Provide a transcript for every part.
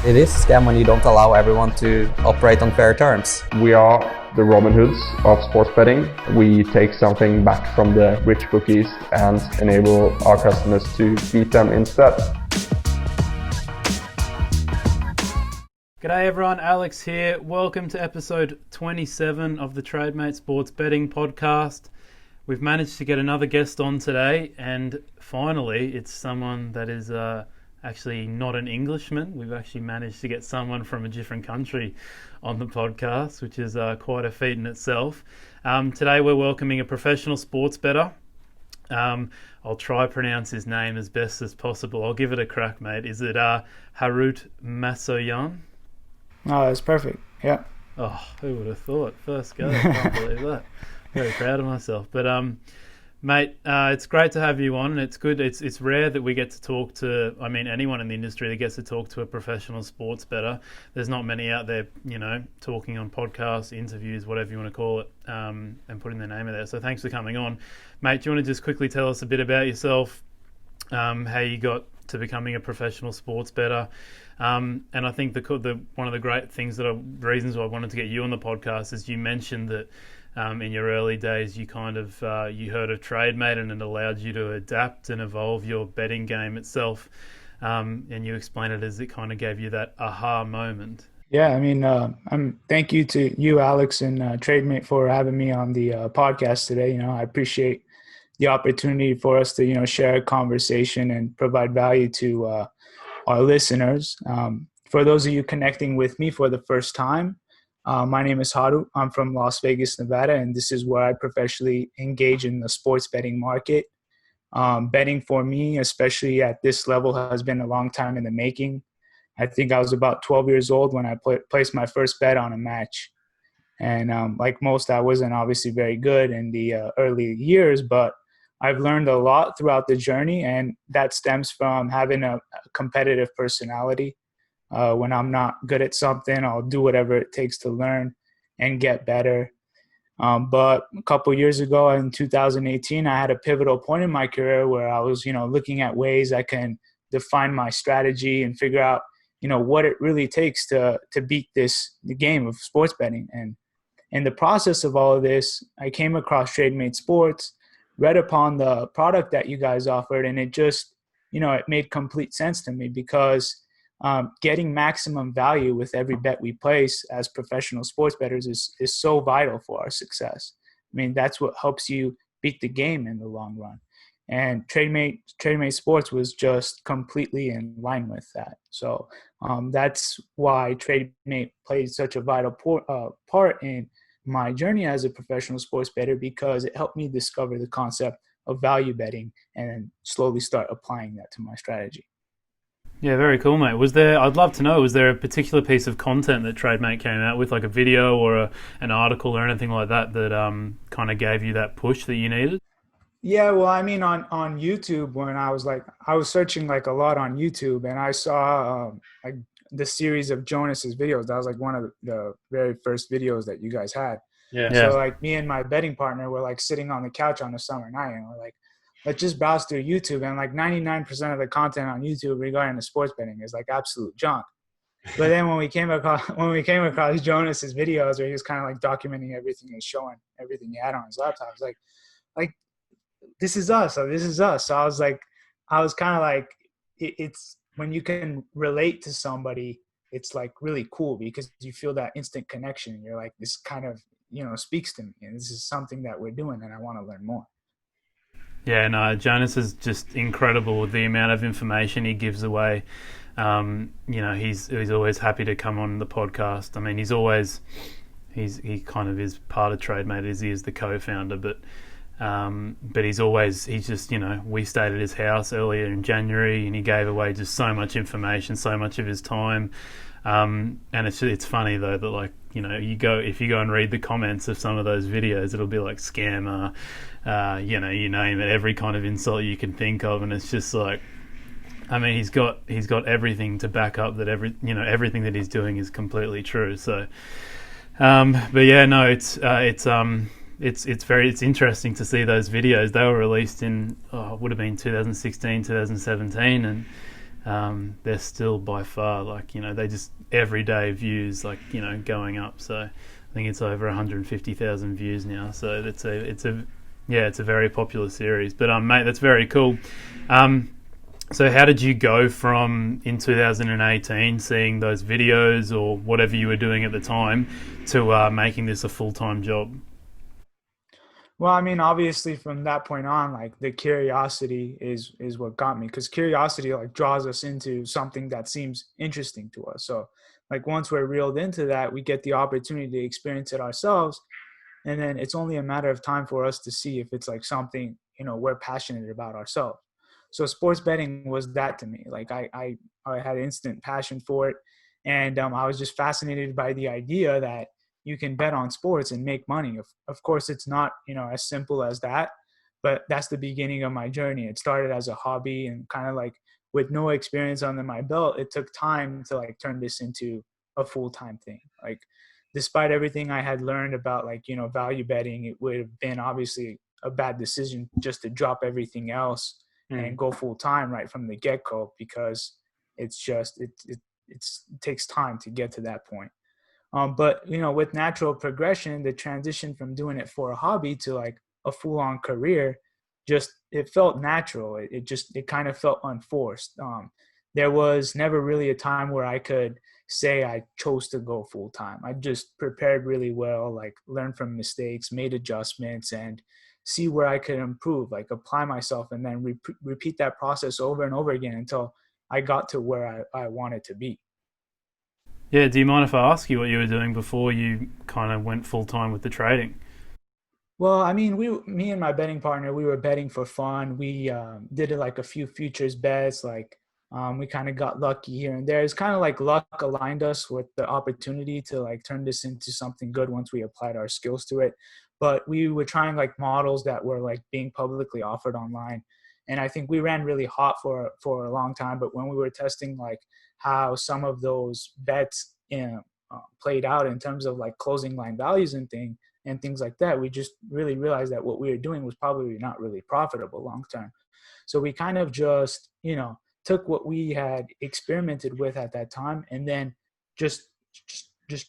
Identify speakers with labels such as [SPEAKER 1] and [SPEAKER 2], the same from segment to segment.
[SPEAKER 1] It is a scam when you don't allow everyone to operate on fair terms.
[SPEAKER 2] We are the Robin Hoods of sports betting. We take something back from the rich bookies and enable our customers to beat them instead.
[SPEAKER 3] G'day everyone, Alex here. Welcome to episode 27 of the Trademate Sports Betting Podcast. We've managed to get another guest on today, and finally it's someone that is actually not an Englishman. We've actually managed to get someone from a different country on the podcast, which is quite a feat in itself. Today we're welcoming a professional sports bettor. I'll try pronounce his name as best as possible. I'll give it a crack, mate. Is it Harout Massoyan?
[SPEAKER 4] Oh, that's perfect. Yeah.
[SPEAKER 3] Oh, who would have thought? First go. I can't believe that. Very proud of myself. But mate, it's great to have you on, and it's good. It's rare that we get to talk to, anyone in the industry that gets to talk to a professional sports bettor. There's not many out there, talking on podcasts, interviews, whatever you want to call it, and putting their name in there. So thanks for coming on. Mate, do you want to just quickly tell us a bit about yourself, how you got to becoming a professional sports bettor? And I think the one of the great things reasons why I wanted to get you on the podcast is you mentioned that in your early days, you kind of you heard of Trademate, and it allowed you to adapt and evolve your betting game itself. And you explained it as it kind of gave you that aha moment.
[SPEAKER 4] Yeah, thank you to you, Alex, and Trademate for having me on the podcast today. I appreciate the opportunity for us to share a conversation and provide value to our listeners. For those of you connecting with me for the first time, my name is Harout. I'm from Las Vegas, Nevada, and this is where I professionally engage in the sports betting market. Betting for me, especially at this level, has been a long time in the making. I think I was about 12 years old when I placed my first bet on a match. And like most, I wasn't obviously very good in the early years, but I've learned a lot throughout the journey, and that stems from having a competitive personality. When I'm not good at something, I'll do whatever it takes to learn and get better. But a couple years ago in 2018, I had a pivotal point in my career where I was, looking at ways I can define my strategy and figure out, what it really takes to beat the game of sports betting. And in the process of all of this, I came across Trademate Sports, read upon the product that you guys offered, and it just, it made complete sense to me because getting maximum value with every bet we place as professional sports bettors is so vital for our success. That's what helps you beat the game in the long run. And Trademate Sports was just completely in line with that. So that's why Trademate played such a vital part in my journey as a professional sports bettor, because it helped me discover the concept of value betting and slowly start applying that to my strategy.
[SPEAKER 3] Yeah, very cool, mate. I'd love to know, was there a particular piece of content that Trademate came out with, like a video or an article or anything like that kind of gave you that push that you needed?
[SPEAKER 4] Yeah, well, on YouTube, when I was searching a lot on YouTube, and I saw the series of Jonas's videos. That was one of the very first videos that you guys had.
[SPEAKER 3] Yeah.
[SPEAKER 4] So me and my betting partner were sitting on the couch on a summer night, and we're let's just browse through YouTube. And 99% of the content on YouTube regarding the sports betting is absolute junk. But then when we came across Jonas's videos where he was kind of documenting everything and showing everything he had on his laptop, I was like, this is us. So this is us. So I was kind of it's when you can relate to somebody, it's really cool because you feel that instant connection. You're this kind of, speaks to me, and this is something that we're doing and I want to learn more.
[SPEAKER 3] Yeah, no, Jonas is just incredible with the amount of information he gives away. He's always happy to come on the podcast. He kind of is part of Trademate as he is the co-founder, but he's just, we stayed at his house earlier in January and he gave away just so much information, so much of his time. And it's funny though that if you go and read the comments of some of those videos, it'll be scammer, you name it, every kind of insult you can think of, and it's just he's got everything to back up that everything that he's doing is completely true. So, but yeah, no, it's interesting to see those videos. They were released in would have been 2016, 2017, and they're still by far, like, they just everyday views, like, going up. So I think it's over 150,000 views now. So it's a very popular series. But mate, that's very cool. So how did you go from, in 2018, seeing those videos or whatever you were doing at the time, to making this a full-time job?
[SPEAKER 4] Well, I mean, obviously from that point on, like the curiosity is what got me, because curiosity like draws us into something that seems interesting to us. So like once we're reeled into that, we get the opportunity to experience it ourselves. And then it's only a matter of time for us to see if it's like something, we're passionate about ourselves. So sports betting was that to me. Like I had instant passion for it. And I was just fascinated by the idea that you can bet on sports and make money. Of course, it's not, as simple as that, but that's the beginning of my journey. It started as a hobby, and kind of like with no experience under my belt, it took time to like turn this into a full-time thing. Like despite everything I had learned about like, value betting, it would have been obviously a bad decision just to drop everything else and go full-time right from the get-go, because it's just, it takes time to get to that point. But with natural progression, the transition from doing it for a hobby to like a full-on career, it felt natural. It kind of felt unforced. There was never really a time where I could say I chose to go full-time. I just prepared really well, like learned from mistakes, made adjustments, and see where I could improve, like apply myself, and then repeat that process over and over again until I got to where I wanted to be.
[SPEAKER 3] Yeah, do you mind if I ask you what you were doing before you kind of went full-time with the trading?
[SPEAKER 4] Well, I mean, me and my betting partner, we were betting for fun. We did like a few futures bets. Like we kind of got lucky here and there. It's kind of like luck aligned us with the opportunity to like turn this into something good once we applied our skills to it. But we were trying like models that were like being publicly offered online. And I think we ran really hot for a long time. But when we were testing like how some of those bets played out in terms of like closing line values and things like that, we just really realized that what we were doing was probably not really profitable long term. So we kind of just, took what we had experimented with at that time, and then just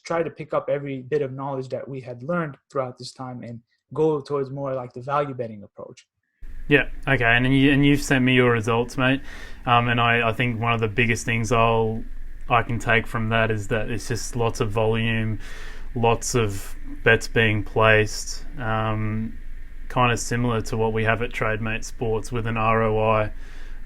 [SPEAKER 4] try to pick up every bit of knowledge that we had learned throughout this time and go towards more like the value betting approach.
[SPEAKER 3] Yeah, okay, and you've sent me your results, mate. And I think one of the biggest things I can take from that is that it's just lots of volume, lots of bets being placed, kind of similar to what we have at Trademate Sports, with an ROI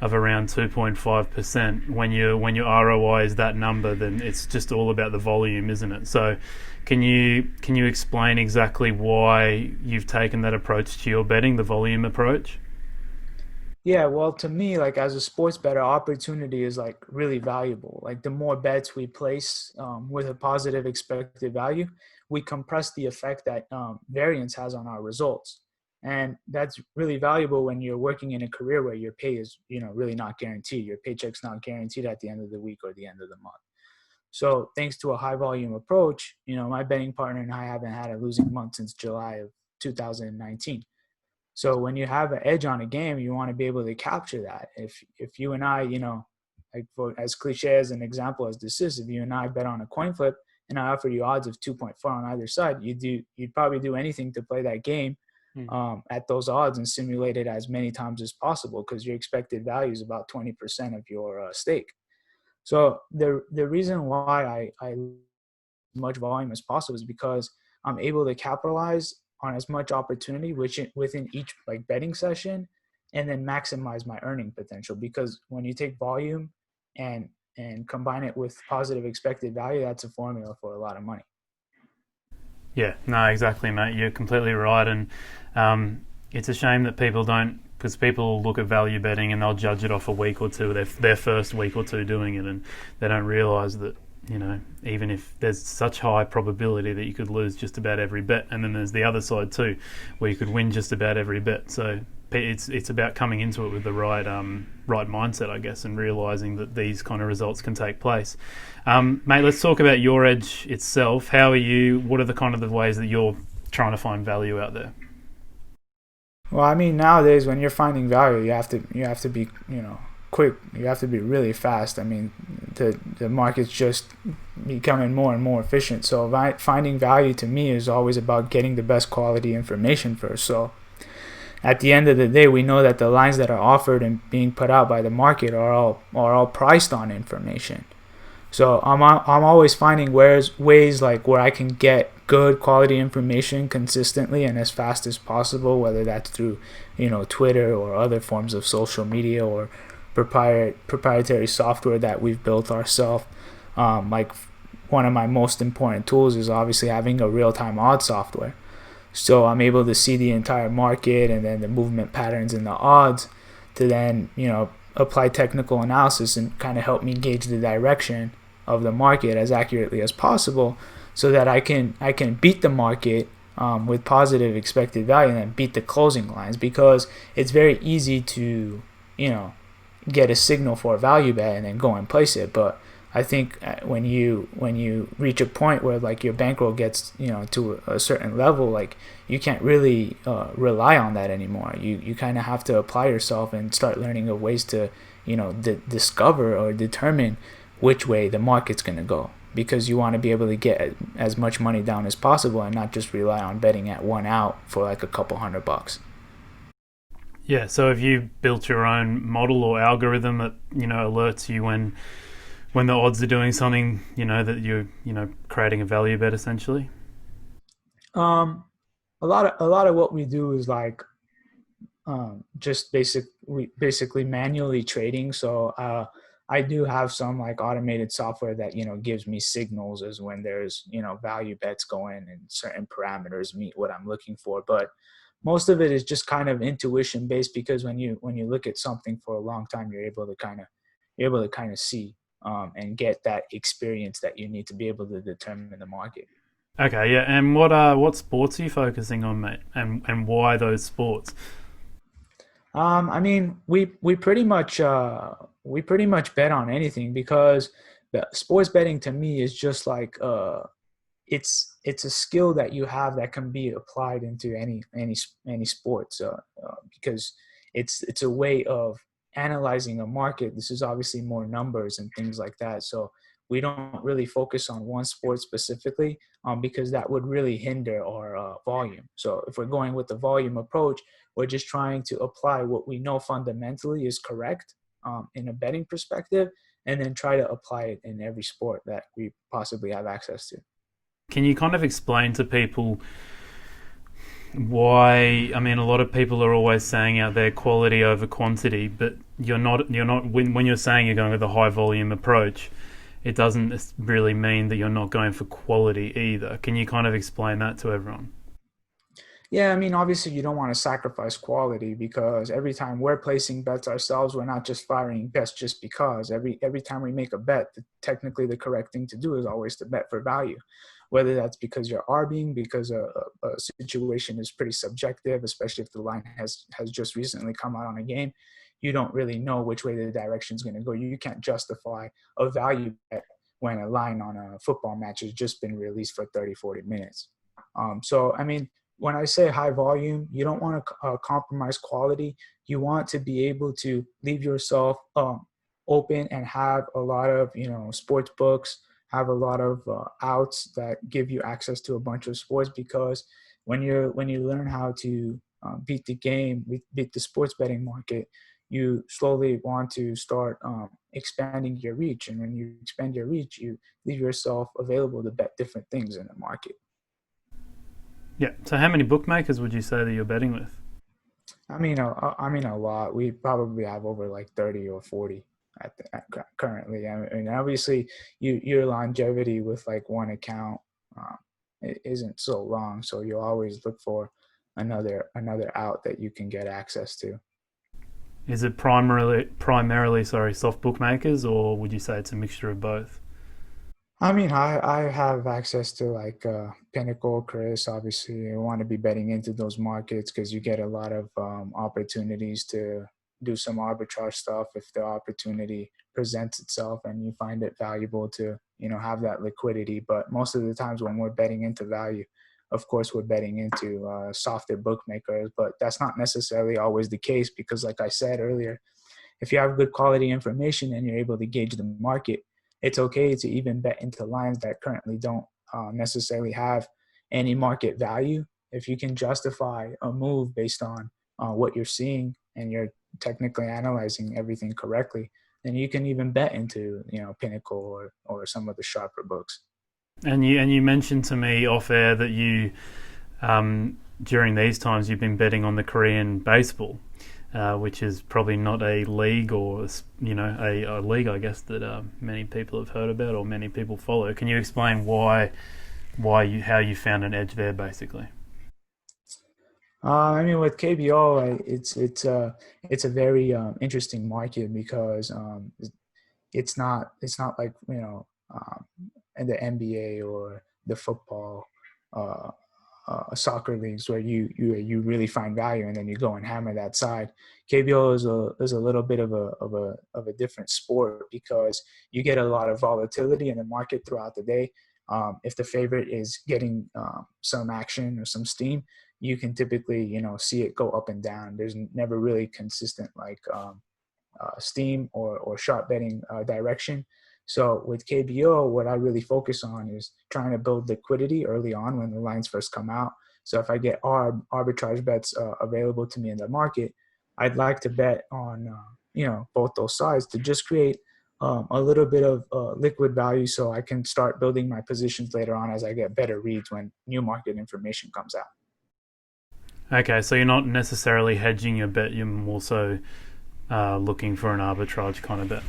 [SPEAKER 3] of around 2.5%. When your ROI is that number, then it's just all about the volume, isn't it? So can you explain exactly why you've taken that approach to your betting, the volume approach?
[SPEAKER 4] Yeah, well, to me, like as a sports bettor, opportunity is like really valuable. Like the more bets we place with a positive expected value, we compress the effect that variance has on our results. And that's really valuable when you're working in a career where your pay is, really not guaranteed. Your paycheck's not guaranteed at the end of the week or the end of the month. So thanks to a high volume approach, my betting partner and I haven't had a losing month since July of 2019. So when you have an edge on a game, you want to be able to capture that. If you and I, like for as cliche as an example as this is, if you and I bet on a coin flip and I offer you odds of 2.4 on either side, you'd probably do anything to play that game at those odds and simulate it as many times as possible, because your expected value is about 20% of your stake. So the reason why I much volume as possible is because I'm able to capitalize on as much opportunity within each like betting session, and then maximize my earning potential. Because when you take volume and combine it with positive expected value, that's a formula for a lot of money.
[SPEAKER 3] Yeah, no, exactly, mate. You're completely right. And it's a shame that people don't, because people look at value betting and they'll judge it off a week or two, their first week or two doing it, and they don't realise that, even if there's such high probability that you could lose just about every bet, and then there's the other side too, where you could win just about every bet. So it's about coming into it with the right mindset, I guess, and realising that these kind of results can take place. Mate, let's talk about your edge itself. How are you? What are the kind of the ways that you're trying to find value out there?
[SPEAKER 4] Well, I mean, nowadays when you're finding value, you have to be, quick. You have to be really fast. I mean, the market's just becoming more and more efficient. So finding value to me is always about getting the best quality information first. So at the end of the day, we know that the lines that are offered and being put out by the market are all priced on information. So I'm always finding ways like where I can get good quality information consistently and as fast as possible, whether that's through, Twitter or other forms of social media or proprietary software that we've built ourselves. Like one of my most important tools is obviously having a real-time odds software. So I'm able to see the entire market and then the movement patterns in the odds to then, apply technical analysis and kind of help me gauge the direction of the market as accurately as possible, so that I can beat the market with positive expected value and then beat the closing lines, because it's very easy to get a signal for a value bet and then go and place it. But I think when you reach a point where like your bankroll gets to a certain level, like you can't really rely on that anymore. You kind of have to apply yourself and start learning of ways to discover or determine which way the market's going to go, because you want to be able to get as much money down as possible and not just rely on betting at one out for like a couple $100.
[SPEAKER 3] Yeah, so have you built your own model or algorithm that alerts you when the odds are doing something that you're creating a value bet essentially?
[SPEAKER 4] A lot of what we do is like just basically manually trading. So I do have some like automated software that gives me signals as when there's value bets going and certain parameters meet what I'm looking for. But most of it is just kind of intuition based, because when you look at something for a long time, you're able to kind of see and get that experience that you need to be able to determine the market.
[SPEAKER 3] Okay, yeah, and what sports are you focusing on, mate, and why those sports?
[SPEAKER 4] I mean, we pretty much bet on anything, because the sports betting to me is just like it's a skill that you have that can be applied into any sports, because it's a way of analyzing a market. This is obviously more numbers and things like that. So we don't really focus on one sport specifically, because that would really hinder our volume. So if we're going with the volume approach, we're just trying to apply what we know fundamentally is correct in a betting perspective, and then try to apply it in every sport that we possibly have access to.
[SPEAKER 3] Can you kind of explain to people why? I mean, a lot of people are always saying out there quality over quantity, but you're not when you're saying you're going with a high volume approach, it doesn't really mean that you're not going for quality either. Can you kind of explain that to everyone?
[SPEAKER 4] Yeah, I mean, obviously you don't want to sacrifice quality, because every time we're placing bets ourselves, we're not just firing bets just because. Every time we make a bet, technically the correct thing to do is always to bet for value, whether that's because you're arbing, because a situation is pretty subjective, especially if the line has just recently come out on a game. You don't really know which way the direction is going to go. You can't justify a value bet when a line on a football match has just been released for 30, 40 minutes. So, I mean, when I say high volume, you don't want to compromise quality. You want to be able to leave yourself open and have a lot of, sports books, have a lot of outs that give you access to a bunch of sports, because when you learn how to beat the game, beat the sports betting market, you slowly want to start expanding your reach. And when you expand your reach, you leave yourself available to bet different things in the market.
[SPEAKER 3] Yeah. So how many bookmakers would you say that you're betting with?
[SPEAKER 4] I mean, a lot. We probably have over like 30 or 40 currently. I mean, obviously, your longevity with like one account isn't so long, so you'll always look for another out that you can get access to.
[SPEAKER 3] Is it primarily soft bookmakers, or would you say it's a mixture of both?
[SPEAKER 4] I mean, I have access to like Pinnacle, Chris. Obviously, I want to be betting into those markets because you get a lot of opportunities to do some arbitrage stuff if the opportunity presents itself and you find it valuable to, have that liquidity. But most of the times when we're betting into value, of course, we're betting into softer bookmakers, but that's not necessarily always the case because, like I said earlier, if you have good quality information and you're able to gauge the market, it's okay to even bet into lines that currently don't necessarily have any market value. If you can justify a move based on what you're seeing and you're technically analyzing everything correctly, then you can even bet into, Pinnacle or some of the sharper books.
[SPEAKER 3] And you mentioned to me off air that you during these times you've been betting on the Korean baseball, which is probably not a league or a league, I guess, that many people have heard about or many people follow. Can you explain how you found an edge there, basically?
[SPEAKER 4] With KBO, it's a very interesting market because it's not like in the NBA or the football, soccer leagues where you really find value and then you go and hammer that side. KBO is a little bit of a different sport because you get a lot of volatility in the market throughout the day. If the favorite is getting some action or some steam, you can typically see it go up and down. There's never really consistent steam or sharp betting direction. So with KBO, what I really focus on is trying to build liquidity early on when the lines first come out. So if I get arbitrage bets available to me in the market, I'd like to bet on both those sides to just create a little bit of liquid value so I can start building my positions later on as I get better reads when new market information comes out.
[SPEAKER 3] Okay, so you're not necessarily hedging your bet, you're also looking for an arbitrage kind of bet.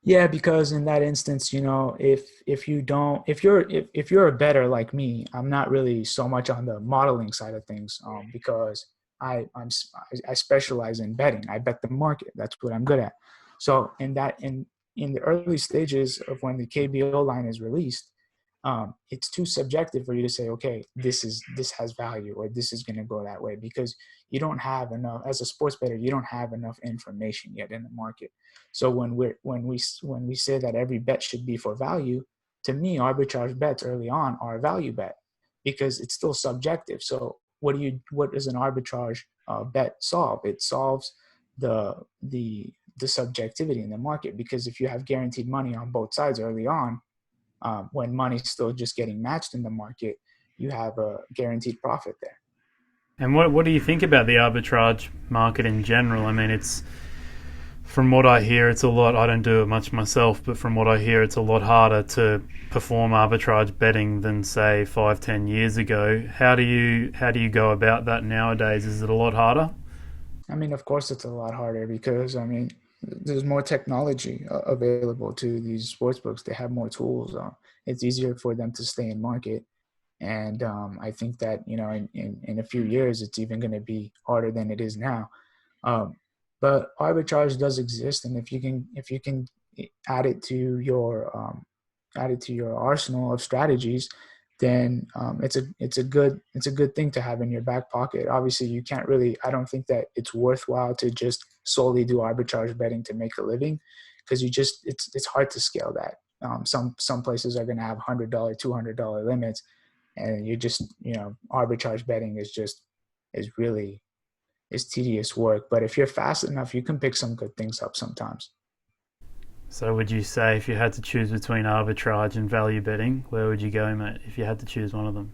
[SPEAKER 4] Yeah, because in that instance, if you're a bettor like me, I'm not really so much on the modeling side of things because I specialize in betting. I bet the market. That's what I'm good at. So in the early stages of when the KBO line is released, it's too subjective for you to say, okay, this has value or this is going to go that way, because you don't have enough as a sports bettor. You don't have enough information yet in the market. So when we say that every bet should be for value, to me, arbitrage bets early on are a value bet because it's still subjective. So what does an arbitrage bet solve? It solves the subjectivity in the market, because if you have guaranteed money on both sides early on, when money's still just getting matched in the market, you have a guaranteed profit there.
[SPEAKER 3] And what do you think about the arbitrage market in general? I mean, from what I hear, it's a lot. I don't do it much myself, but from what I hear, it's a lot harder to perform arbitrage betting than say 5-10 years ago. How do you go about that nowadays? Is it a lot harder?
[SPEAKER 4] I mean, of course, it's a lot harder because there's more technology available to these sportsbooks. They have more tools. It's easier for them to stay in market. And I think that, in a few years, it's even going to be harder than it is now. But arbitrage does exist. And if you can add it to your arsenal of strategies, then it's a good thing to have in your back pocket. Obviously, I don't think that it's worthwhile to just solely do arbitrage betting to make a living, because it's hard to scale that. Some places are going to have $100, $200 limits, and arbitrage betting is tedious work. But if you're fast enough, you can pick some good things up sometimes.
[SPEAKER 3] So would you say if you had to choose between arbitrage and value betting, where would you go, mate, if you had to choose one of them?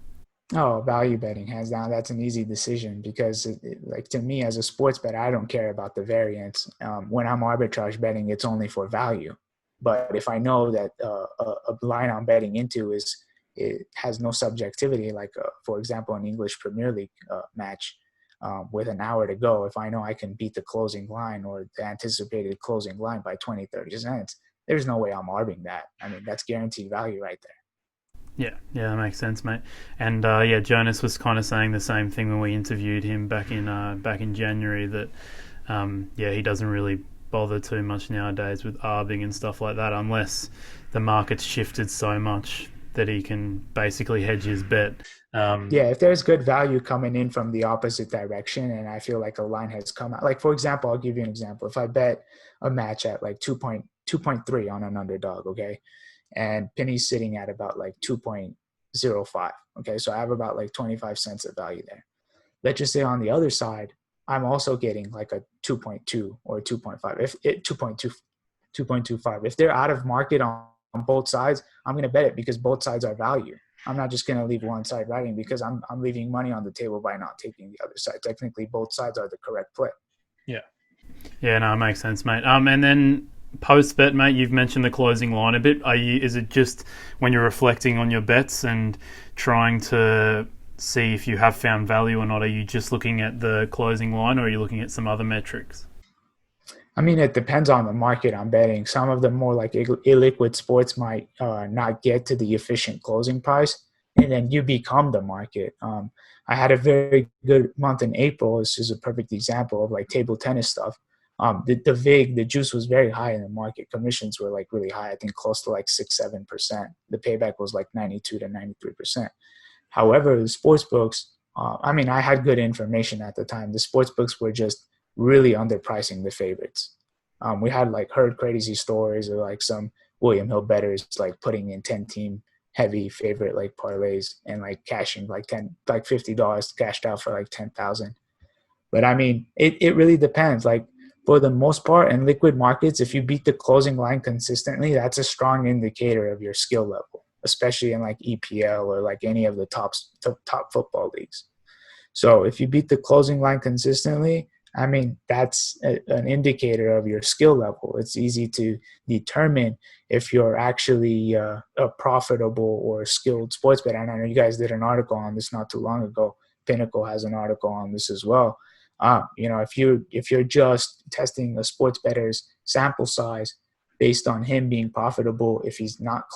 [SPEAKER 4] Oh, value betting, hands down. That's an easy decision because, to me as a sports bettor, I don't care about the variance. When I'm arbitrage betting, it's only for value. But if I know that a line I'm betting into it has no subjectivity, like for example, an English Premier League match with an hour to go, if I know I can beat the closing line or the anticipated closing line by 20, 30 cents, there's no way I'm arbing that. I mean, that's guaranteed value right there.
[SPEAKER 3] Yeah, that makes sense, mate. And Jonas was kind of saying the same thing when we interviewed him back in January, that he doesn't really bother too much nowadays with arbing and stuff like that, unless the market's shifted so much that he can basically hedge his bet.
[SPEAKER 4] If there's good value coming in from the opposite direction, and I feel like a line has come out, like for example, I'll give you an example. If I bet a match at like 2.3 on an underdog, okay, and penny's sitting at about like 2.05, okay, so I have about like 25 cents of value there. Let's just say on the other side, I'm also getting like a 2.2 or 2.5. If it 2.25, if they're out of market on both sides, I'm going to bet it because both sides are value. I'm not just going to leave one side riding because I'm leaving money on the table by not taking the other side. Technically, both sides are the correct play.
[SPEAKER 3] Yeah. Yeah, no, it makes sense, mate. And then post bet, mate, you've mentioned the closing line a bit. Is it just when you're reflecting on your bets and trying to see if you have found value or not, are you just looking at the closing line, or are you looking at some other metrics?
[SPEAKER 4] I mean, it depends on the market I'm betting. Some of the more like illiquid sports might not get to the efficient closing price, and then you become the market. I had a very good month in April. This is a perfect example of like table tennis stuff. The juice was very high in the market. Commissions were like really high. I think close to like 6-7%. The payback was like 92 to 93%. However, the sports books, I had good information at the time. The sports books were just really underpricing the favorites. We had like heard crazy stories of like some William Hill bettors like putting in 10-team heavy favorite like parlays and like cashing like $50 cashed out for like 10,000. But I mean, it really depends. Like for the most part in liquid markets, if you beat the closing line consistently, that's a strong indicator of your skill level, especially in like EPL or like any of the top football leagues. So if you beat the closing line consistently, I mean, that's an indicator of your skill level. It's easy to determine if you're actually a profitable or skilled sports bettor. And I know you guys did an article on this not too long ago. Pinnacle has an article on this as well. If you're just testing a sports bettor's sample size based on him being profitable, if he's not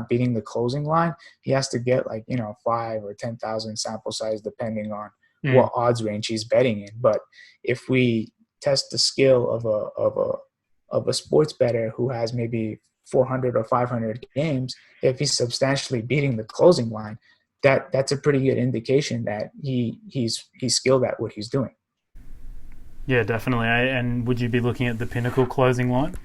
[SPEAKER 4] beating the closing line, he has to get like 5 or 10,000 sample size depending on what odds range he's betting in. But if we test the skill of a sports bettor who has maybe 400 or 500 games, if he's substantially beating the closing line, that's a pretty good indication that he's skilled at what he's doing.
[SPEAKER 3] Yeah, definitely. And would you be looking at the Pinnacle closing line?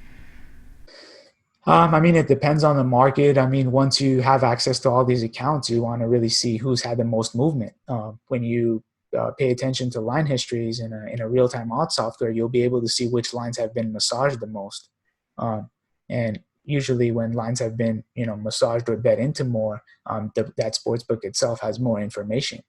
[SPEAKER 4] It depends on the market. Once you have access to all these accounts, you want to really see who's had the most movement. When you pay attention to line histories in a real-time odds software, you'll be able to see which lines have been massaged the most. And usually when lines have been, massaged or bet into more, that sportsbook itself has more information.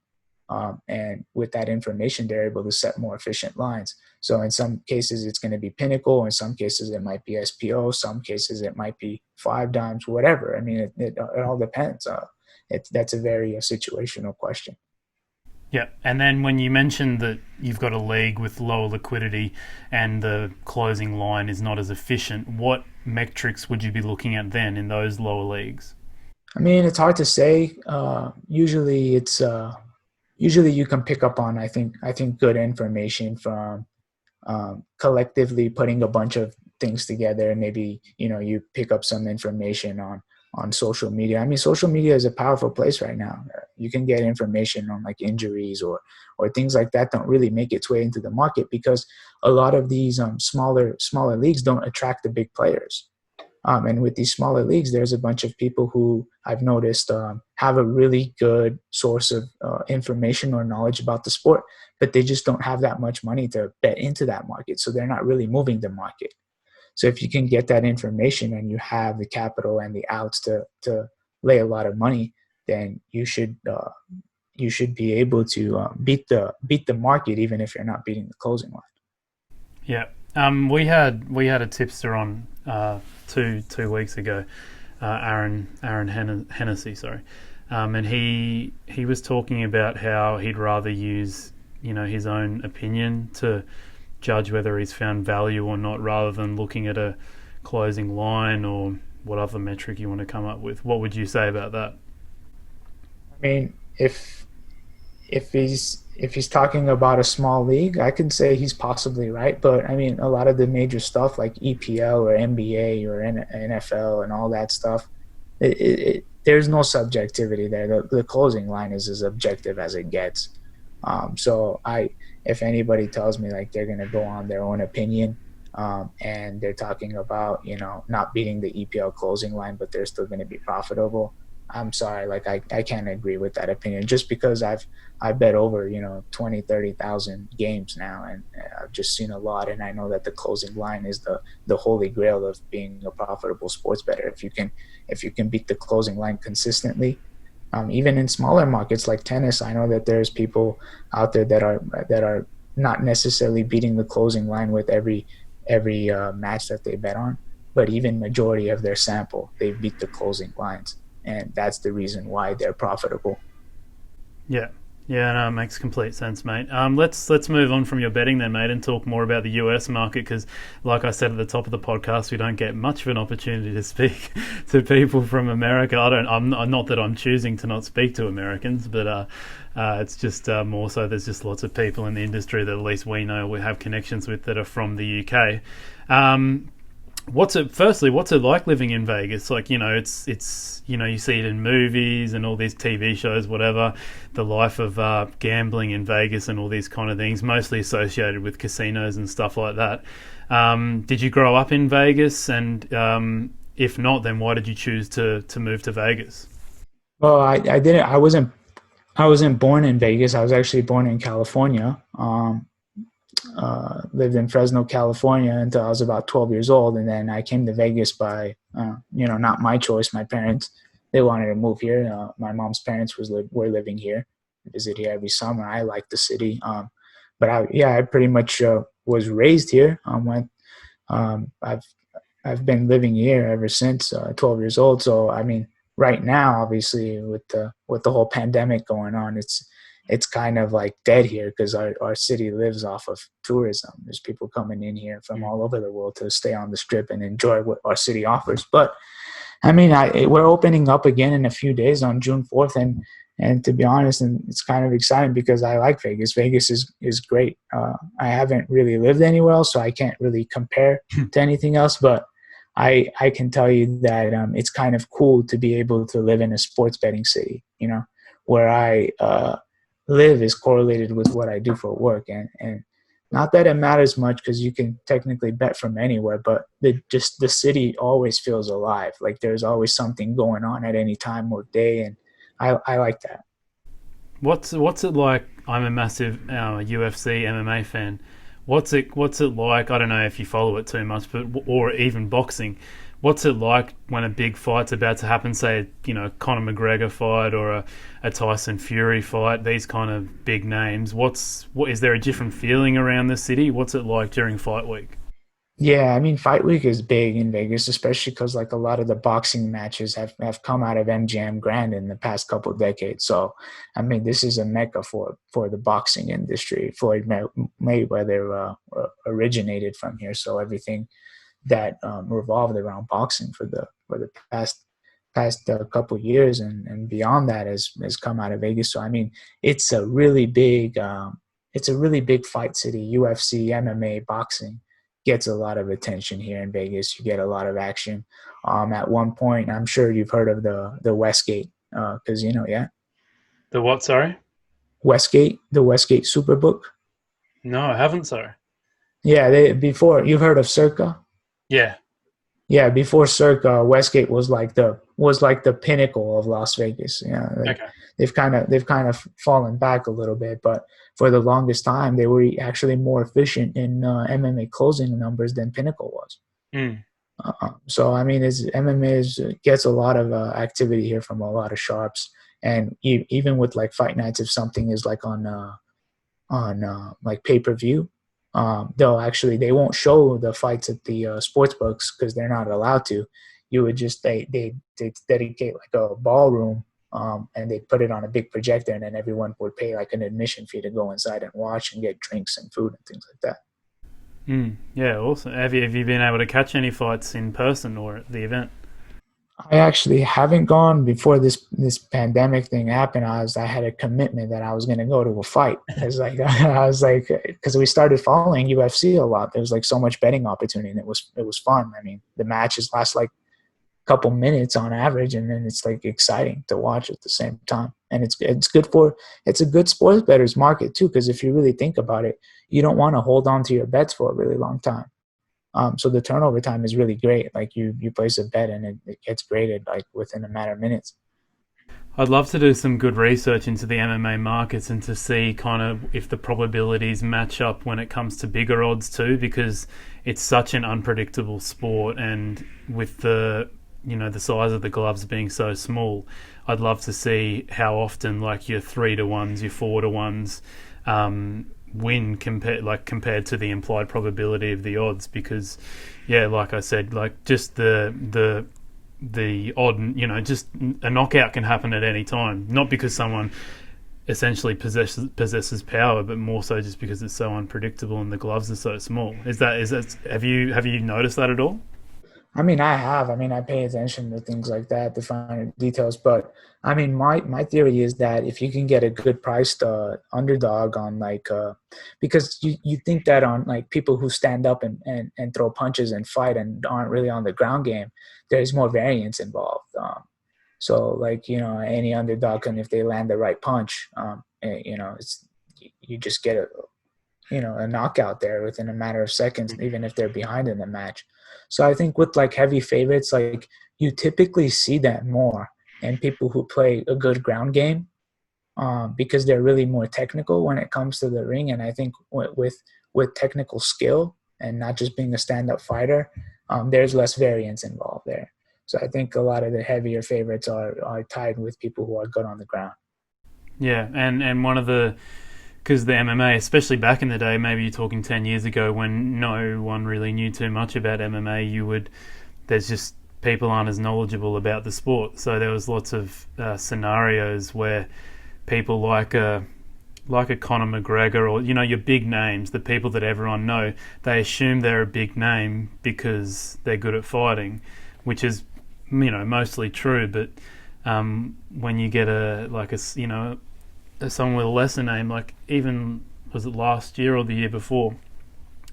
[SPEAKER 4] And with that information, they're able to set more efficient lines. So in some cases, it's going to be Pinnacle. In some cases, it might be SPO. Some cases, it might be 5-dimes, whatever. It all depends. That's a very situational question.
[SPEAKER 3] Yeah, and then when you mentioned that you've got a league with lower liquidity and the closing line is not as efficient, what metrics would you be looking at then in those lower leagues?
[SPEAKER 4] It's hard to say. Usually you can pick up on, I think good information from collectively putting a bunch of things together. Maybe, you pick up some information on social media. Social media is a powerful place right now. You can get information on like injuries or things like that don't really make its way into the market because a lot of these smaller leagues don't attract the big players. And with these smaller leagues, there's a bunch of people who I've noticed have a really good source of information or knowledge about the sport, but they just don't have that much money to bet into that market. So they're not really moving the market. So if you can get that information and you have the capital and the outs to lay a lot of money, then you should be able to beat the market even if you're not beating the closing line.
[SPEAKER 3] Yeah, we had a tipster on 2 weeks ago, Aaron Hennessy, sorry, and he was talking about how he'd rather use his own opinion to judge whether he's found value or not, rather than looking at a closing line or what other metric you want to come up with. What would you say about that?
[SPEAKER 4] If he's talking about a small league, I can say he's possibly right. But a lot of the major stuff like EPL or NBA or NFL and all that stuff, there's no subjectivity there. The closing line is as objective as it gets. If anybody tells me like they're going to go on their own opinion and they're talking about, not beating the EPL closing line, but they're still going to be profitable, I'm sorry, like I can't agree with that opinion. Just because I've bet over 20, 30,000 games now, and I've just seen a lot, and I know that the closing line is the holy grail of being a profitable sports bettor. If you can beat the closing line consistently, even in smaller markets like tennis, I know that there's people out there that are not necessarily beating the closing line with every match that they bet on, but even majority of their sample, they beat the closing lines, and that's the reason why they're profitable.
[SPEAKER 3] Yeah. Yeah, no, it makes complete sense, mate. Let's move on from your betting then, mate, and talk more about the US market because, like I said at the top of the podcast, we don't get much of an opportunity to speak to people from America. I'm not that I'm choosing to not speak to Americans, but it's just more so there's just lots of people in the industry that at least we know we have connections with that are from the UK. What's it like living in Vegas? Like, it's you see it in movies and all these TV shows, whatever, the life of gambling in Vegas and all these kind of things, mostly associated with casinos and stuff like that. Did you grow up in Vegas? And if not, then why did you choose to move to Vegas?
[SPEAKER 4] Well, I didn't. I wasn't born in Vegas. I was actually born in California. Lived in Fresno, California until I was about 12 years old. And then I came to Vegas by, not my choice. My parents, they wanted to move here. My mom's parents were living here, visit here every summer. I liked the city. But I pretty much was raised here. I've been living here ever since 12 years old. So, I mean, right now, obviously with the whole pandemic going on, it's kind of like dead here because our city lives off of tourism. There's people coming in here from all over the world to stay on the strip and enjoy what our city offers. But I mean, we're opening up again in a few days on June 4th. And to be honest, and it's kind of exciting because I like Vegas. Vegas is great. I haven't really lived anywhere else, so I can't really compare to anything else. But I can tell you that it's kind of cool to be able to live in a sports betting city, where I live is correlated with what I do for work. And not that it matters much because you can technically bet from anywhere, but the city always feels alive. Like there's always something going on at any time or day. And I like that.
[SPEAKER 3] What's it like? I'm a massive UFC MMA fan. What's it like? I don't know if you follow it too much, but or even boxing. What's it like when a big fight's about to happen? Say, Conor McGregor fight or a Tyson Fury fight. These kind of big names. Is there a different feeling around the city? What's it like during fight week?
[SPEAKER 4] Yeah, I mean, Fight Week is big in Vegas, especially because like a lot of the boxing matches have come out of MGM Grand in the past couple of decades. So, I mean, this is a mecca for the boxing industry. Floyd Mayweather originated from here, so everything that revolved around boxing for the past couple of years and beyond that has come out of Vegas. So, I mean, it's a really big fight city. UFC, MMA, boxing gets a lot of attention here in Vegas. You get a lot of action. At one point, I'm sure you've heard of the Westgate casino, yeah?
[SPEAKER 3] The what, sorry?
[SPEAKER 4] The Westgate Superbook.
[SPEAKER 3] No, I haven't, sorry.
[SPEAKER 4] Yeah, before, you've heard of Circa?
[SPEAKER 3] Yeah.
[SPEAKER 4] Yeah, before Circa, Westgate was like the pinnacle of Las Vegas. Yeah,
[SPEAKER 3] Okay.
[SPEAKER 4] They've kind of fallen back a little bit, but for the longest time, they were actually more efficient in MMA closing numbers than Pinnacle was.
[SPEAKER 3] Mm.
[SPEAKER 4] So I mean, MMA gets a lot of activity here from a lot of sharps, and even with like fight nights, if something is like on like pay-per-view, they won't show the fights at the sports books because they're not allowed to. You would just they dedicate like a ballroom, and they put it on a big projector, and then everyone would pay like an admission fee to go inside and watch and get drinks and food and things like that.
[SPEAKER 3] Yeah, awesome. Have you been able to catch any fights in person or at the event?
[SPEAKER 4] I actually haven't gone before this pandemic thing happened. I had a commitment that I was going to go to a fight. Because we started following UFC a lot. There was like so much betting opportunity, and it was fun. I mean, the matches last like a couple minutes on average, and then it's like exciting to watch at the same time. And it's a good sports bettors market too. Because if you really think about it, you don't want to hold on to your bets for a really long time. So the turnover time is really great. Like you place a bet and it gets graded like within a matter of minutes.
[SPEAKER 3] I'd love to do some good research into the MMA markets and to see kind of if the probabilities match up when it comes to bigger odds too, because it's such an unpredictable sport, and with the the size of the gloves being so small, I'd love to see how often like your 3-to-1s, your 4-to-1s win compared to the implied probability of the odds, because like I said, like just the odd, just a knockout can happen at any time, not because someone essentially possesses power, but more so just because it's so unpredictable and the gloves are so small. Is that have you noticed that at all?
[SPEAKER 4] I mean, I have. I mean, I pay attention to things like that, the finer details. But I mean, my theory is that if you can get a good priced underdog on because you think that on like people who stand up and throw punches and fight and aren't really on the ground game, there's more variance involved. So like, any underdog can, if they land the right punch, it's, you just get a knockout there within a matter of seconds, even if they're behind in the match. So I think with like heavy favorites, like you typically see that more in people who play a good ground game, because they're really more technical when it comes to the ring. And I think with technical skill and not just being a stand-up fighter, there's less variance involved there. So I think a lot of the heavier favorites are tied with people who are good on the ground.
[SPEAKER 3] Yeah, and one of the, because the MMA, especially back in the day, maybe you're talking 10 years ago when no one really knew too much about MMA, there's just people aren't as knowledgeable about the sport. So there was lots of scenarios where people like a Conor McGregor or, your big names, the people that everyone know, they assume they're a big name because they're good at fighting, which is, mostly true. But when you get someone with a lesser name, like even, was it last year or the year before?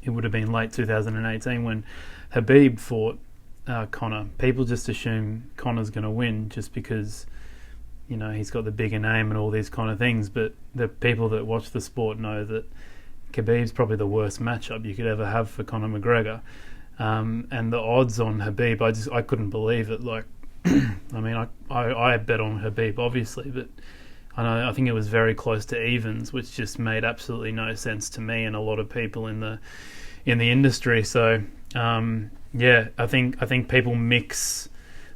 [SPEAKER 3] It would have been late 2018 when Khabib fought Conor. People just assume Conor's going to win just because, he's got the bigger name and all these kind of things. But the people that watch the sport know that Khabib's probably the worst matchup you could ever have for Conor McGregor. And the odds on Khabib, I couldn't believe it. Like, I mean, I bet on Khabib, obviously, but I think it was very close to evens, which just made absolutely no sense to me and a lot of people in the industry. So I think people mix,